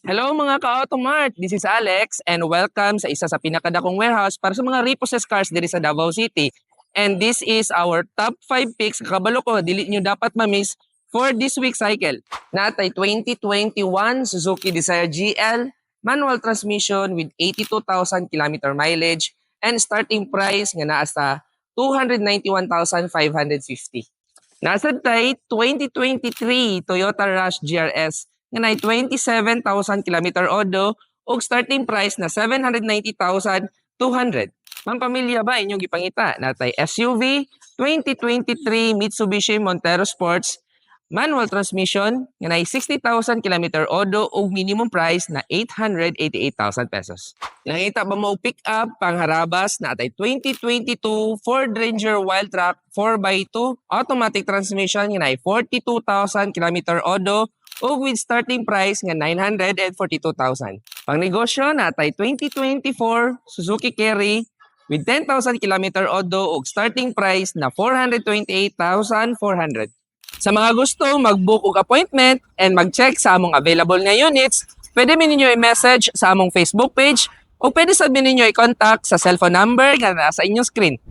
Hello mga ka-Automart! This is Alex and welcome sa isa sa pinakadakong warehouse para sa mga repossessed cars diri sa Davao City. And this is our top 5 picks. Kabalo ko, dili nyo dapat ma-miss for this week cycle. Natay 2021 Suzuki Dzire GL, manual transmission with 82,000 km mileage and starting price nga naa sa 291,550. Nasad tay 2023 Toyota Rush GRS nga nay 27,000 km odo ug starting price na 790,200. Mang pamilya ba inyong gipangita? Natay SUV 2023 Mitsubishi Montero Sports manual transmission nga nay 60,000 km odo ug minimum price na 888,000 pesos. Nakita ba mo pick up pangharabas na atay 2022 Ford Ranger Wildtrak 4x2 automatic transmission nga nay 42,000 km odo ug with starting price nga 942,000. Pang negosyo natay 2024 Suzuki Carry with 10,000 km odo ug starting price na 428,400. Sa mga gusto mag-book og appointment and mag-check sa among available nga units, pwede mi ninyo i-message sa among Facebook page o pwede sabihin ninyo i-contact sa cellphone number nga nasa inyong screen.